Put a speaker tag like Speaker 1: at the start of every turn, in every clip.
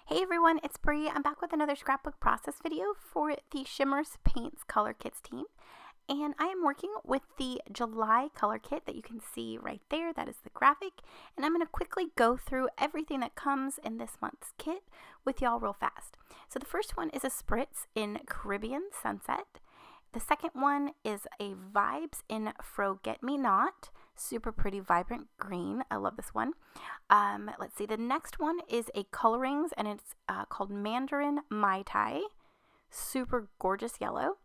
Speaker 1: Hey everyone, it's Bree. I'm back with another scrapbook process video for the Shimmerz Paints Color Kits team. And I am working with the July color kit that you can see right there. That is the graphic. And I'm going to quickly go through everything that comes in this month's kit with y'all real fast. So the first one is a spritz in Caribbean Sunset. The second one is a Vibes in Forget Me Not. Super pretty, vibrant green. I love this one. Let's see. The next one is a colorings, and it's called Mandarin Mai Tai. Super gorgeous yellow.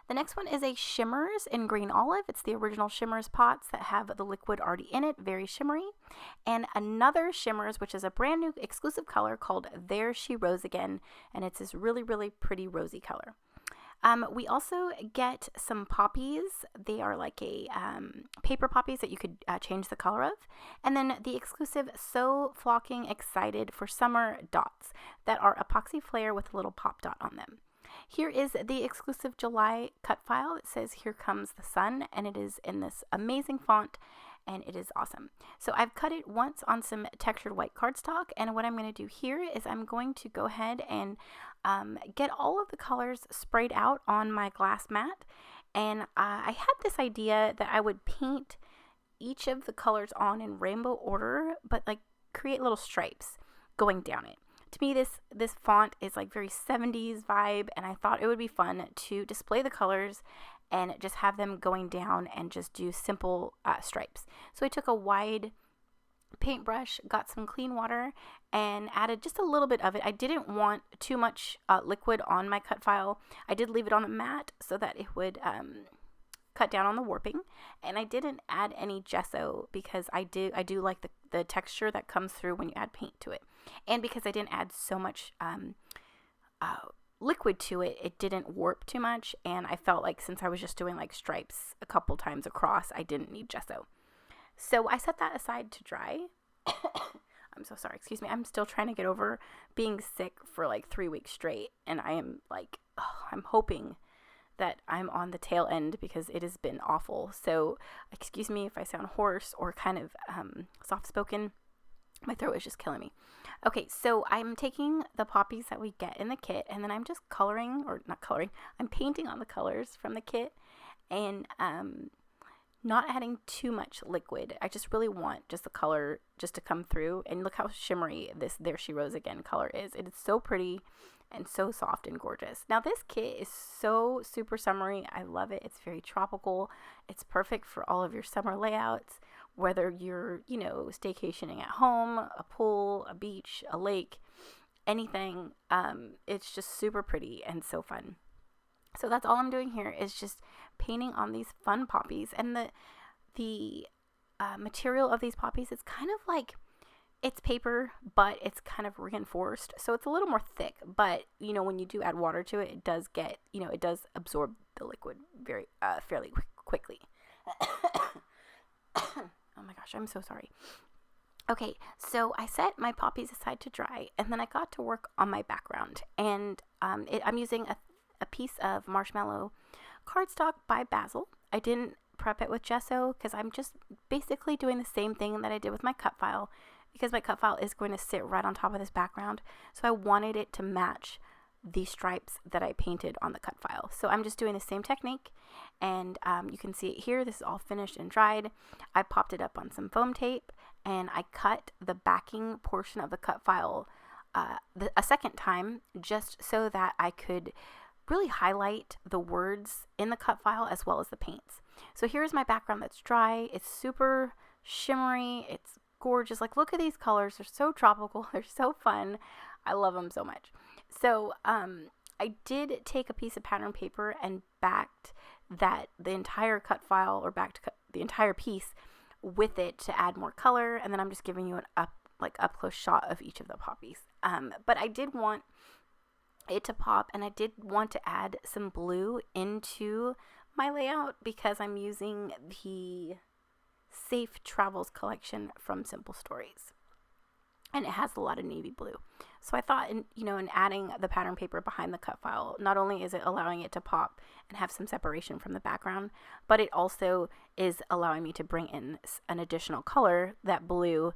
Speaker 1: The next one is a Shimmerz in green olive. It's the original Shimmerz pots that have the liquid already in it, very shimmery. And another Shimmerz, which is a brand new exclusive color called There She Rose Again, and it's this really, really pretty rosy color. We also get some poppies. They are like a paper poppies that you could change the color of. And then the exclusive So Flocking Excited for Summer dots that are epoxy flare with a little pop dot on them. Here is the exclusive July cut file that says Here Comes the Sun, and it is in this amazing font, and it is awesome. So I've cut it once on some textured white cardstock, and what I'm going to do here is I'm going to go ahead and get all of the colors sprayed out on my glass mat. And I had this idea that I would paint each of the colors on in rainbow order, but like create little stripes going down it. To me, this font is like very 70s vibe, and I thought it would be fun to display the colors and just have them going down and just do simple stripes. So I took a wide paintbrush, got some clean water, and added just a little bit of it. I didn't want too much liquid on my cut file. I did leave it on the mat so that it would cut down on the warping, and I didn't add any gesso because I do like the texture that comes through when you add paint to it, and because I didn't add so much liquid to it, it didn't warp too much, and I felt like since I was just doing like stripes a couple times across, I didn't need gesso. So I set that aside to dry. I'm so sorry, excuse me. I'm still trying to get over being sick for like 3 weeks straight, and I am like, I'm hoping that I'm on the tail end because it has been awful. So excuse me if I sound hoarse or kind of soft-spoken. My throat is just killing me. Okay, so I'm taking the poppies that we get in the kit, and then I'm just I'm painting on the colors from the kit, and not adding too much liquid. I just really want just the color just to come through, and look how shimmery this There She Rose Again color is. It is so pretty and so soft and gorgeous. Now this kit is so super summery. I love it. It's very tropical. It's perfect for all of your summer layouts, whether you're, staycationing at home, a pool, a beach, a lake, anything. It's just super pretty and so fun. So that's all I'm doing here is just painting on these fun poppies, and the material of these poppies is kind of like, it's paper, but it's kind of reinforced, so it's a little more thick, but when you do add water to it, it does get, it does absorb the liquid very fairly quickly. Oh my gosh, I'm so sorry. Okay, so I set my poppies aside to dry, and then I got to work on my background, and I'm using a piece of marshmallow cardstock by Basil. I didn't prep it with gesso because I'm just basically doing the same thing that I did with my cut file, because my cut file is going to sit right on top of this background, so I wanted it to match the stripes that I painted on the cut file. So I'm just doing the same technique, and you can see it here. This is all finished and dried. I popped it up on some foam tape, and I cut the backing portion of the cut file a second time, just so that I could really highlight the words in the cut file as well as the paints. So here's my background that's dry. It's super shimmery. It's gorgeous. Like, look at these colors. They're so tropical. They're so fun. I love them so much. So I did take a piece of pattern paper and backed the entire cut file, or the entire piece with it to add more color, and then I'm just giving you an up close shot of each of the poppies. But I did want it to pop, and I did want to add some blue into my layout because I'm using the Safe Travels collection from Simple Stories, and it has a lot of navy blue. So I thought, in adding the pattern paper behind the cut file, not only is it allowing it to pop and have some separation from the background, but it also is allowing me to bring in an additional color, that blue,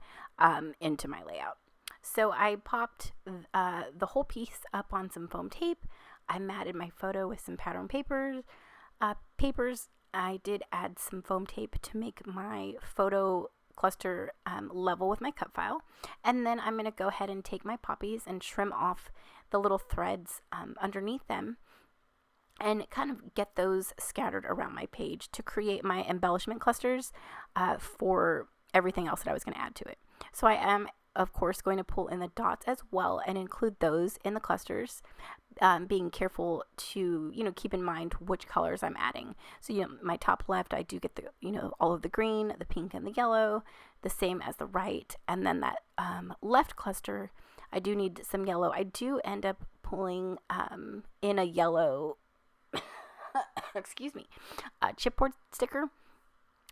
Speaker 1: into my layout. So I popped the whole piece up on some foam tape. I matted my photo with some pattern papers. I did add some foam tape to make my photo cluster level with my cut file. And then I'm going to go ahead and take my poppies and trim off the little threads underneath them and kind of get those scattered around my page to create my embellishment clusters for everything else that I was going to add to it. So I am, of course, going to pull in the dots as well and include those in the clusters, being careful to, keep in mind which colors I'm adding. So, my top left, I do get the, all of the green, the pink, and the yellow, the same as the right. And then that left cluster, I do need some yellow. I do end up pulling in a yellow, excuse me, chipboard sticker.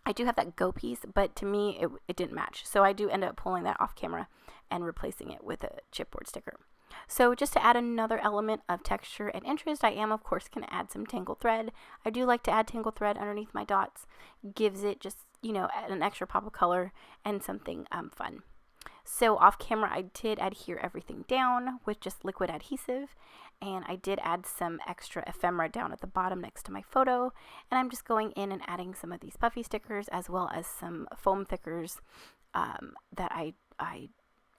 Speaker 1: I do have that Go piece, but to me, it didn't match. So I do end up pulling that off camera and replacing it with a chipboard sticker. So just to add another element of texture and interest, I am, of course, going to add some tangled thread. I do like to add tangled thread underneath my dots. Gives it just, an extra pop of color and something fun. So off camera, I did adhere everything down with just liquid adhesive, and I did add some extra ephemera down at the bottom next to my photo, and I'm just going in and adding some of these puffy stickers as well as some foam thickers that I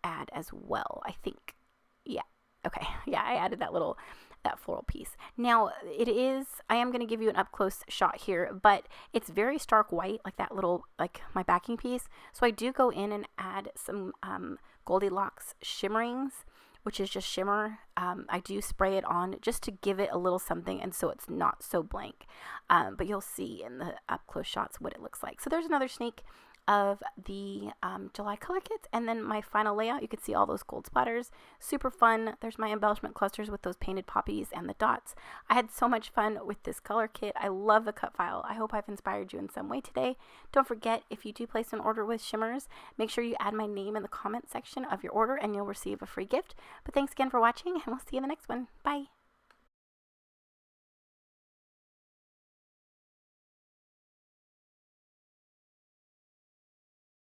Speaker 1: add as well, I think. Yeah, okay, yeah, I added that floral piece. Now, I am going to give you an up-close shot here, but it's very stark white, like that little, my backing piece. So I do go in and add some Goldilocks shimmerings, which is just shimmer. I do spray it on just to give it a little something, and so it's not so blank. But you'll see in the up-close shots what it looks like. So there's another sneak of the July color kits, and then my final layout. You can see all those gold splatters. Super fun. There's my embellishment clusters with those painted poppies and the dots. I had so much fun with this color kit. I love the cut file. I hope I've inspired you in some way today. Don't forget, if you do place an order with Shimmerz, make sure you add my name in the comment section of your order and you'll receive a free gift. But thanks again for watching, and we'll see you in the next one. Bye.